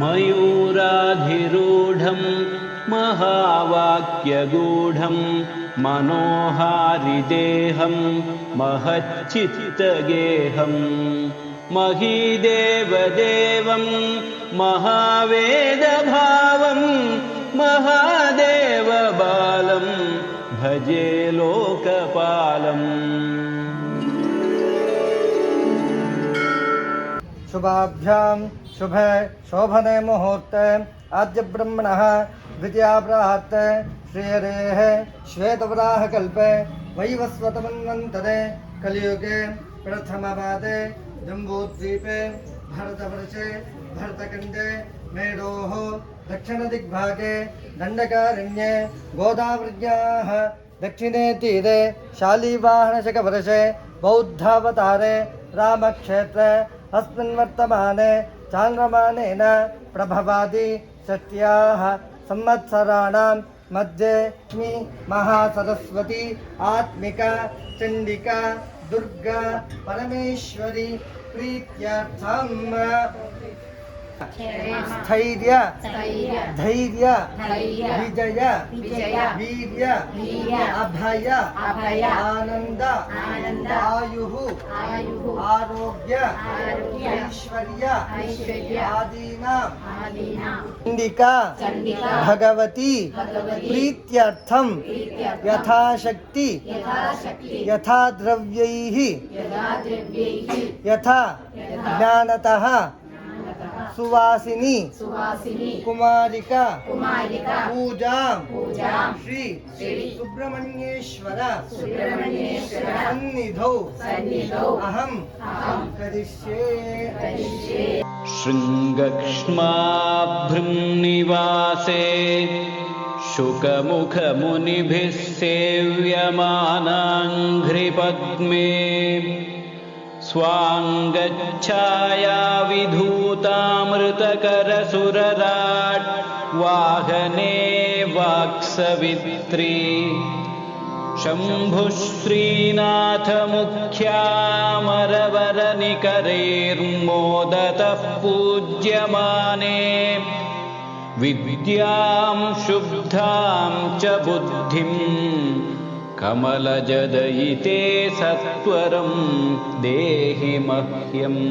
मयूराधिरूढं महावाक्यगूढं मनोहारिदेहं महच्चित्तगेहं महीदेवदेवं महावेदभावं महादेवबालं भजे लोकपालम्। शुभाभ्यां शुभे शोभने मुहूर्ते आद्य ब्रह्मणः द्वितीयाप्राते श्रीहरेः श्वेतवराहकल्पे वैवस्वतमन्वन्तरे कलियुगे प्रथमपादे जम्बूद्वीपे भरतवर्षे भरतखण्डे मेरोः दक्षिणदिग्भागे दण्डकारण्ये गोदावृज्ञाः दक्षिणे तीरे शालीवाहनशकवर्षे बौद्धावतारे रामक्षेत्रे अस्मिन् वर्तमाने चान्द्रमानेन प्रभवादि षष्ट्याः संवत्सराणां मध्ये महासरस्वती आत्मिका चण्डिका दुर्गा परमेश्वरी प्रीत्यर्थं स्थैर्य धैर्य विजय वीर्य अभय आनंद आयुः आरोग्य ऐश्वर्य आदीनां चण्डिका भगवती प्रीत्यर्थं यथाशक्ति यथा द्रव्यैः यथा ज्ञानतः सुवासिनी कुमारिका पूजां श्री सुब्रह्मण्येश्वर सन्निधौ अहं करिष्ये। शृङ्गक्ष्माभृन्निवासे शुकमुखमुनिभिः सेव्यमानाङ्घ्रिपद्मे स्वाङ्गच्छाया विधूतामृतकरसुरराट् वाहने वाक्सवित्री शम्भुश्रीनाथमुख्यामरवरनिकरैर्मोदतः पूज्यमाने विद्यां शुद्धां च बुद्धिं कमलजदयिते सत्वरं देहि मह्यम्।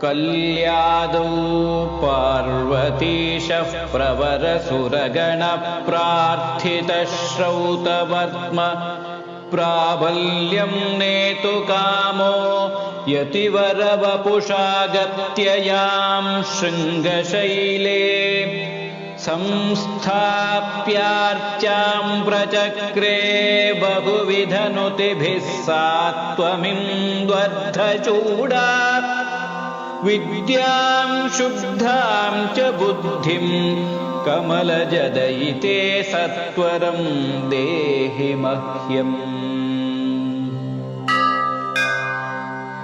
कल्यादौ पार्वतीशः प्रवरसुरगणप्रार्थितश्रौतवर्त्म प्राबल्यं नेतुकामो यतिवरवपुषागत्ययां शृङ्गशैले संस्थाप्यार्चां प्रचक्रे बहुविधनुतिभिः सात्वमिन्द्वर्धचूडा विद्यां शुद्धां च बुद्धिं कमलजदयिते सत्वरं देहि मह्यम्।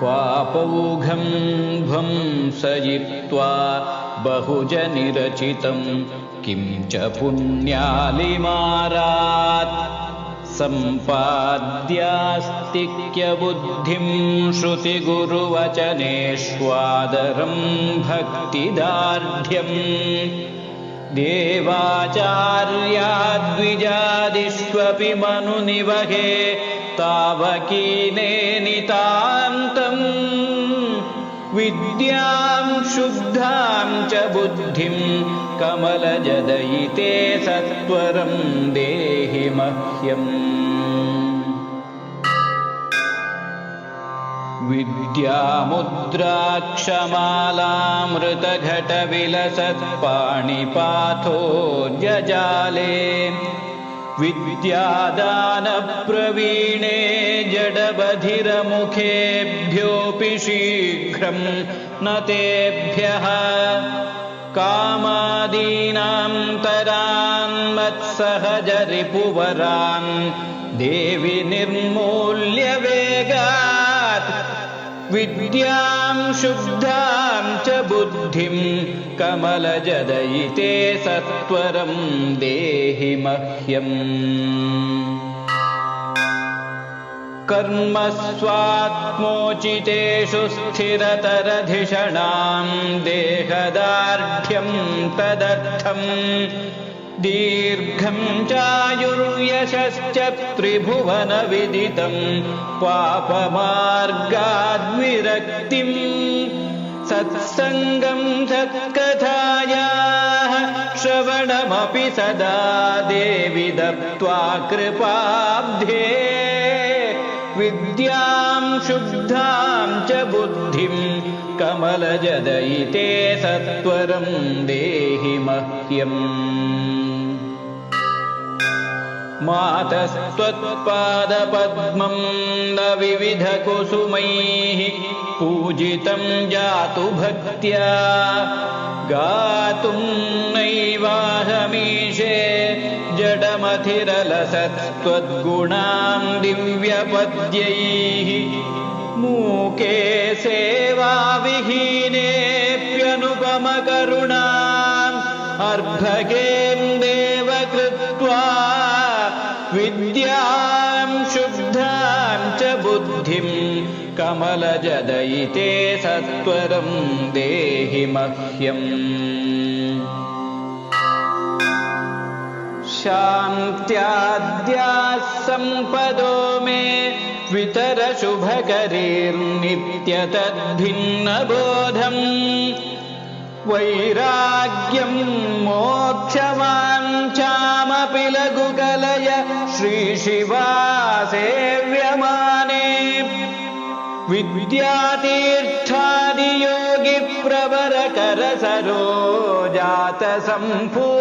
पापौघं ध्वंसयित्वा बहुजनिरचितं किं च पुण्यालिमारात् सम्पाद्यास्तिक्यबुद्धिं श्रुतिगुरुवचनेष्वादरं भक्तिदार्ढ्यम् देवाचार्याद्विजादिष्वपि मनुनिवहे तावकीने नितान्तम् विद्यां शुद्धां च बुद्धिं कमलजदयिते सत्वरं देहि मह्यम्। विद्यामुद्राक्षमालामृतघटविलसत्पाणिपाथो जजाले विद्यादानप्रवीणे जडबधिरमुखेभ्योऽपि शीघ्रं न तेभ्यः कामादीनां तरान् मत्सहजरिपुवरान् देवि निर्मूल्य वेगात् विद्यां शुद्धां च बुद्धिं कमलजदयिते सत्वरं देहि मह्यम्। कर्मस्वात्मोचितेषु स्थिरतरधिषणां देहदार्ढ्यं तदर्थम् दीर्घं चायुर्यशश्च त्रिभुवनविदितं पापमार्गाद्विरक्तिम् सत्सङ्गं सत्कथायाः श्रवणमपि सदा देवि दत्त्वा कृपाब्धे विद्यां शुद्धां च बुद्धिं कमलजदयिते सत्वरं देहि मह्यम् मातस्त्वत्पादपद्मं न विविधकुसुमैः पूजितं जातु भक्त्या गातुं नैवाहमीशे जडमथिरलसत्त्वद्गुणां दिव्यपद्यैः मूके सेवाविहीनेऽप्यनुपमकरुणाम् अर्भकें देव कृत्वा विद्यां शुद्धां च बुद्धिं कमलजदयिते सत्वरं देहि मह्यम् शान्त्याद्याः सम्पदो मे वितरशुभकरीर्नित्यतद्भिन्नबोधम् वैराग्यं मोक्षवाञ्छामपि लघुकलय श्रीशिवा सेव्यमाने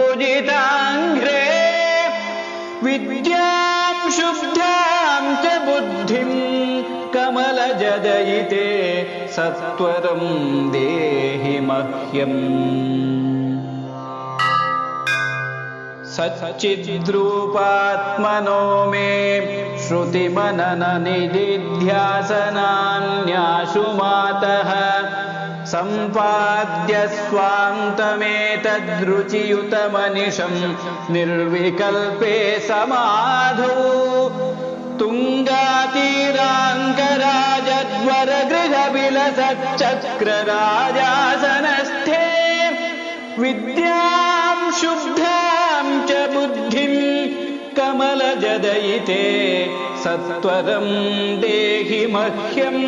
विद्यातीर्थादियोगिप्रवरकरसरोजातसम्पूजिताङ्घ्रे विद्यां शुद्धां च बुद्धिं कमलजदयिते सत्वरं देहि मह्यम् सच्चिद्रूपात्मनो मे श्रुतिमनननिदिध्यासनान्याशु मातः सम्पाद्य स्वान्तमेतद्रुचियुतमनिशं निर्विकल्पे समाधौ तुङ्गातीराङ्गराजद्वरगृहविलसच्चक्रराजासनस्थे विद्यां शुद्धां च बुद्धिं कमलजदयिते सत्वरं देहि मह्यम्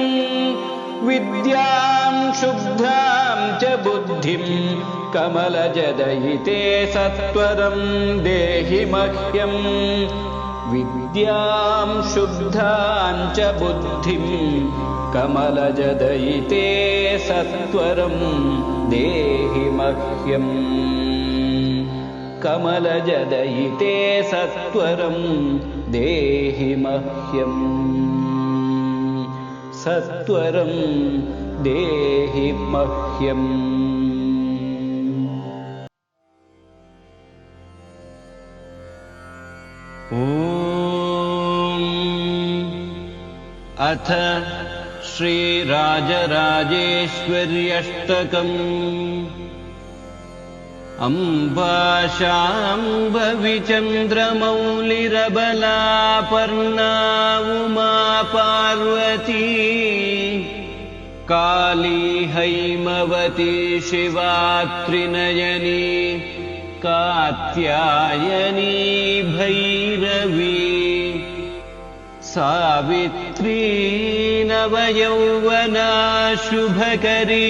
विद्यां शुद्धां च बुद्धिं कमलजदयिते सत्वरं देहि मह्यम् विद्यां शुद्धां च बुद्धिं कमलजदयिते सत्वरं देहि मह्यम् कमलजदयिते सत्वरं देहि मह्यम् सत्वरं देहि मह्यम् अथ श्रीराजराजेश्वर्यष्टकम् अम्बा शाम्भविचन्द्रमौलिरबलापर्णा उमा पार्वती काली हैमवती शिवा त्रिनयनी कात्यायनी भैरवी सावित्री नवयौवना शुभकरी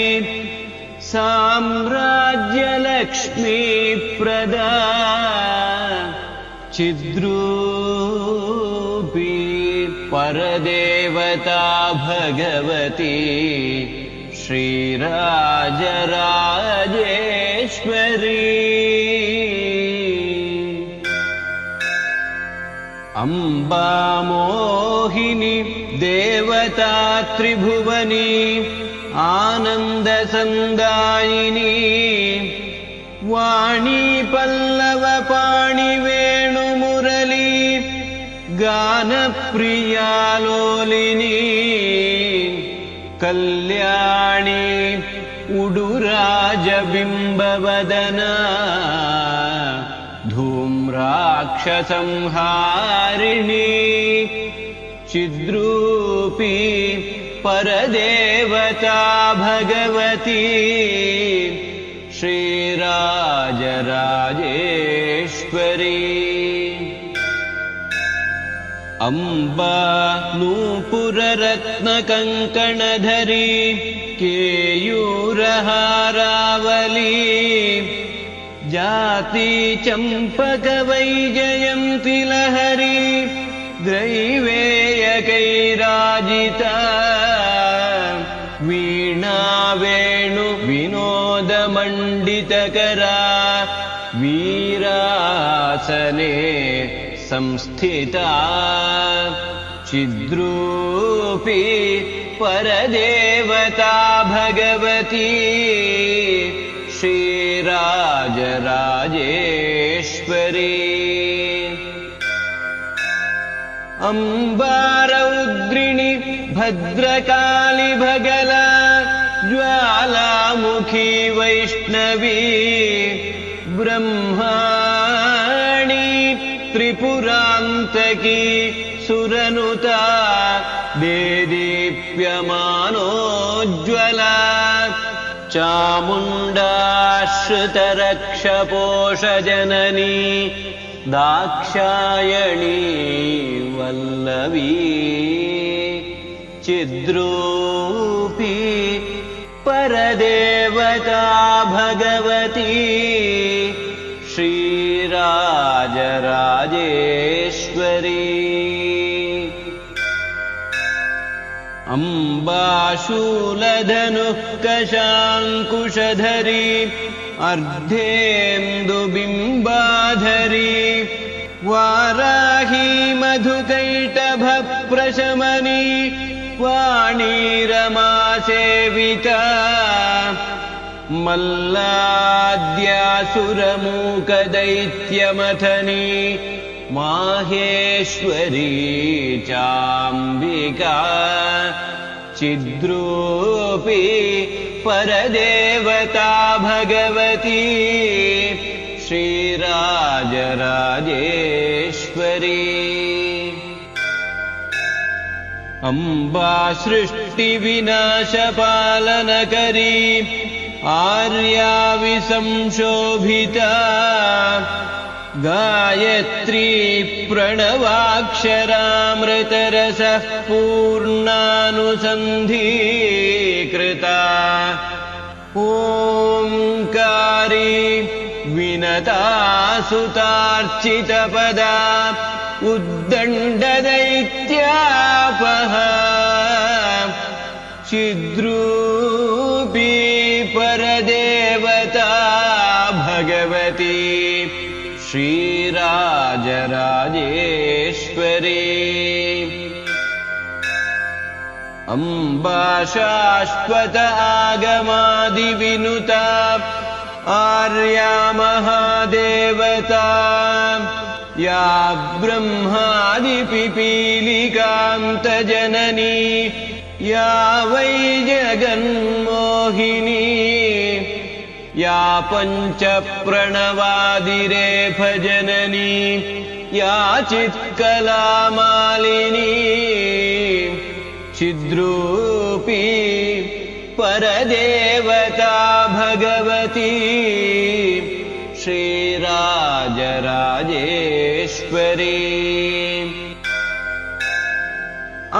साम्राज्यलक्ष्मी प्रदा चिद्रूपी परदेवता भगवती श्रीराजराजेश्वरी अम्बा मोहिनी देवता त्रिभुवनी आनन्दसन्दायिनी वाणी पल्लवपाणि वेणुमुरली गानप्रियालोलिनी कल्याणी उडुराजबिम्बवदना धूम्राक्षसंहारिणी चिद्रूपी परदेवता भगवती श्रीराजराजेश्वरी अम्बा नूपुररत्नकङ्कणधरी केयूरहारावली जाति चम्पकवैजयन्ति लहरी ग्रैवेयकैराजिता वीणा वेणु विनोदमण्डितकरा वीरासने संस्थिता चिद्रूपी परदेवता भगवती श्रीराजराजेश्वरी अम्बारौद्रिणी भद्रकाली भगला ज्वालामुखी वैष्णवी ब्रह्माणी त्रिपुरान्तकी सुरनुता देदीप्यमानोज्ज्वला चामुण्डाश्रितरक्षपोषजननी दाक्षायणी वल्लवी चिद्रूपी परदेवता भगवती श्रीराजराजेश्वरी अम्बाशूलधनुः कशाङ्कुशधरी अर्धेन्दुबिम्बाधरी वाराही मधुकैटभप्रशमनी वाणी रमासेविता मल्लाद्यासुरमूकदैत्यमथनी माहेश्वरी चाम्बिका चिद्रूपी परदेवता भगवती श्रीराजराजेश्वरी अम्बा सृष्टिविनाशपालनकरी आर्या विसंशोभिता गायत्री प्रणवाक्षरामृतरसः पूर्णानुसन्धीकृता ओंकारी विनतासुतार्चितपदा उद्दण्डदैत्यापहा चिद्रूपी परदेवता भगवती श्रीराजराजेश्वरी अम्बा शाश्वत आगमादिविनुता आर्या महादेवता या ब्रह्मादिपिपीलिकान्तजननी या वै जगन्मोहिनी या पञ्चप्रणवादिरेफजननी या चित्कलामालिनी चिद्रूपी परदेवता भगवती श्रीराजराजेश्वरी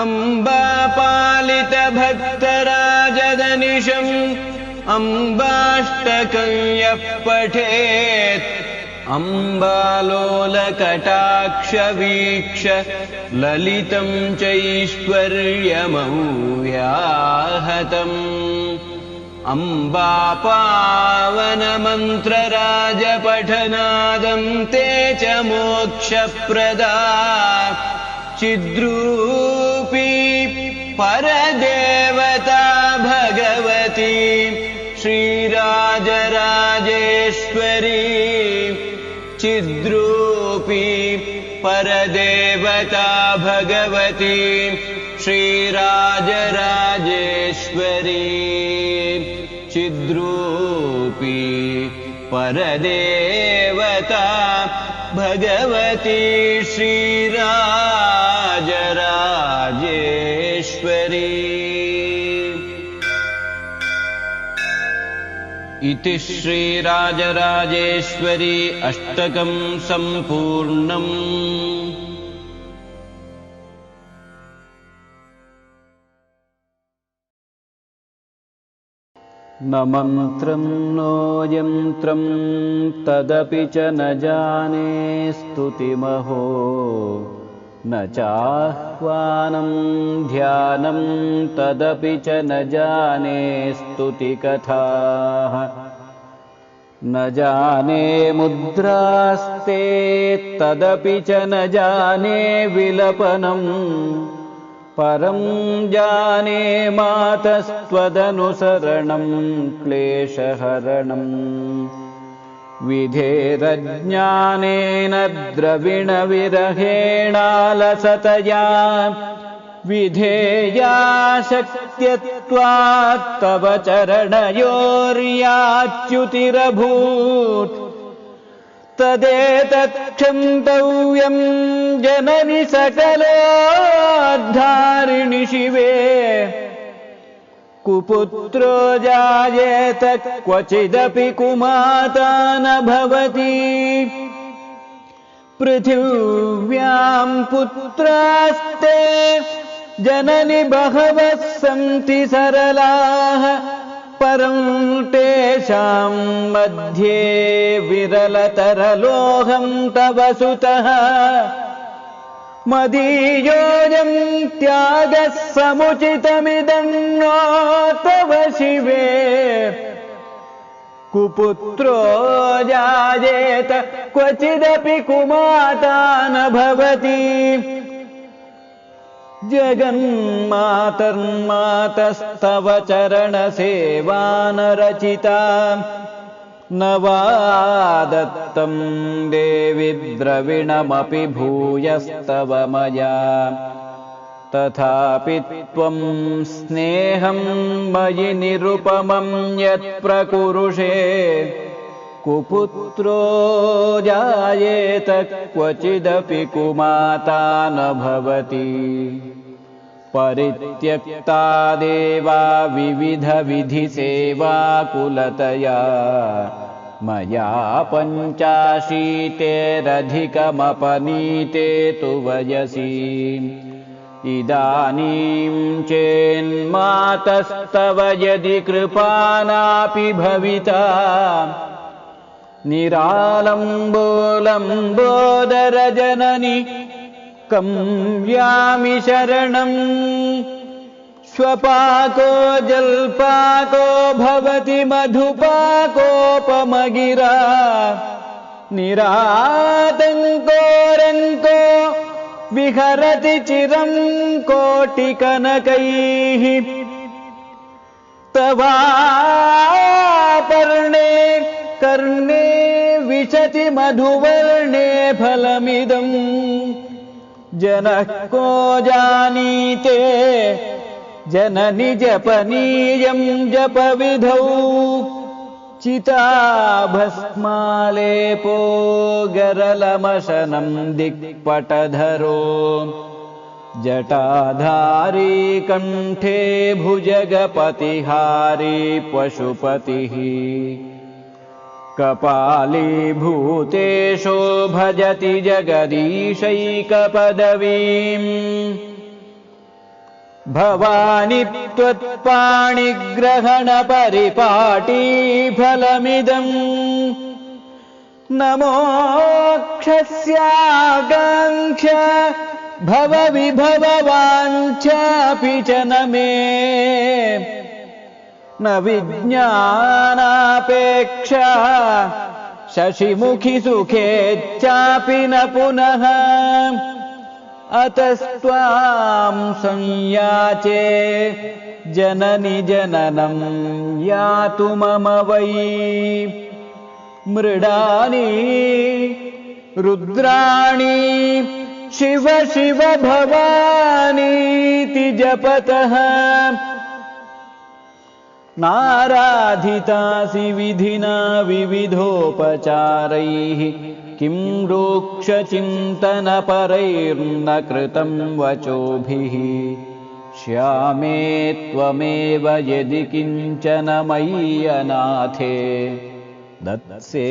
अम्बा पालितभक्तराजदनिशम् अम्बाष्टकं यः पठेत् अम्बालोलकटाक्षवीक्ष ललितं चैश्वर्यमव्याहतम् अम्बा पावनमन्त्रराजपठनादं ते च मोक्षप्रदा चिद्रूपी परदेवता भगवती श्रीराजराजेश्वरी चिद्रूपी परदेवता भगवती श्रीराजराजेश्वरी चिद्रूपी परदेवता भगवती श्रीराजराजेश्वरी। इति श्रीराजराजेश्वरी अष्टकं सम्पूर्णम्। न मन्त्रं नो यन्त्रं तदपि च न जाने स्तुतिमहो न चाह्वानं ध्यानं तदपि च न जाने स्तुतिकथाः न जाने मुद्रास्ते तदपि च न जाने विलपनम् परं जाने मातस्त्वदनुसरणं क्लेशहरणम् विधेरज्ञानेन द्रविणविरहेणालसतया विधेयाशक्त्यत्वात् तव चरणयोर्याच्युतिरभूत् तदेतत् क्षन्तव्यं जननि सकलोद्धारिणि शिवे कुपुत्रो जायेत क्वचिदपि कुमाता न भवति पृथिव्यां पुत्रास्ते जननि बहवः सन्ति सरलाः परं तेषां मध्ये विरलतरलोहं तव सुतः मदीयोऽयं त्यागः समुचितमिदं नो तव शिवे कुपुत्रो जायेत क्वचिदपि कुमाता न भवति जगन्मातर्मातस्तव चरणसेवा न रचिता न वा दत्तं देवि द्रविणमपि भूयस्तव मया तथापि त्वं स्नेहं मयि निरुपमं यत्प्रकुरुषे कुपुत्रो जायेत क्वचिदपि कुमाता न भवति परित्यक्ता देवा विविधविधिसेवाकुलतया मया पञ्चाशीतेरधिकमपनीते तु वयसि इदानीं चेन्मातस्तव यदि कृपानापि भविता निरालम्बोलम्बोदरजननि कं यामि शरणम् श्वपाको जल्पाको भवति मधुपाकोपमगिरा निरातङ्को विहरति चिरं कोटिकनकैः तवापर्णे कर्णे विशति मधुवर्णे फलमिदम् जनः को जानीते जननि जपनीयं जपविधौ चिताभस्मालेपो गरलमशनं दिक्पटधरो जटाधारी कण्ठे भुजगपतिहारी पशुपतिः कपालीभूतेशो भजति जगदीशैकपदवीम् भवानि त्वत्पाणिग्रहणपरिपाटीफलमिदम् न मोक्षस्याकाङ्क्षा भवविभववाञ्छापि च न मे न विज्ञानापेक्षा शशिमुखि सुखेच्चापि न पुनः अतस्त्वां संयाचे जननि जननं यातु मम वै मृडानि रुद्राणि शिव शिव भवानीति जपतः नाराधितासि विधिना विविधोपचारैः किं रूक्षचिन्तनपरैर्न कृतं वचोभिः श्यामे त्वमेव यदि किञ्चन मयि अनाथे दत्से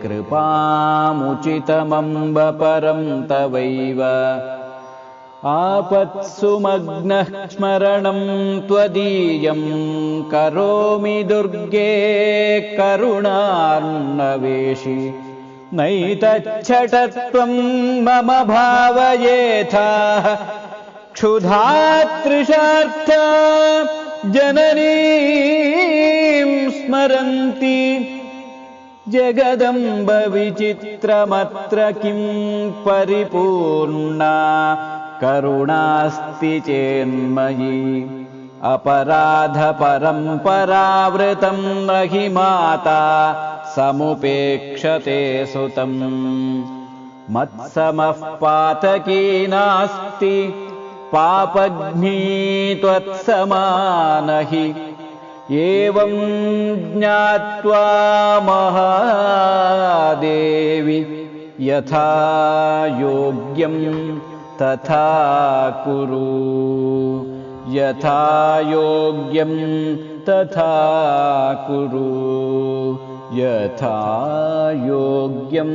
कृपामुचितमम्ब परं तवैव आपत्सु मग्नः स्मरणं त्वदीयं करोमि दुर्गे करुणार्णवेशि नैतच्छटत्वं मम भावयेथाः क्षुधातृषार्था जननीं स्मरन्ति जगदम्ब विचित्रमत्र किं परिपूर्णा करुणास्ति चेन्मयि अपराधपरम्परावृतं नहि माता समुपेक्षते सुतं मत्समः पातकी नास्ति पापघ्नी त्वत्समानहि एवं ज्ञात्वा महादेवि यथा योग्यं तथा कुरु यथा योग्यं तथा कुरु यथा योग्यम्।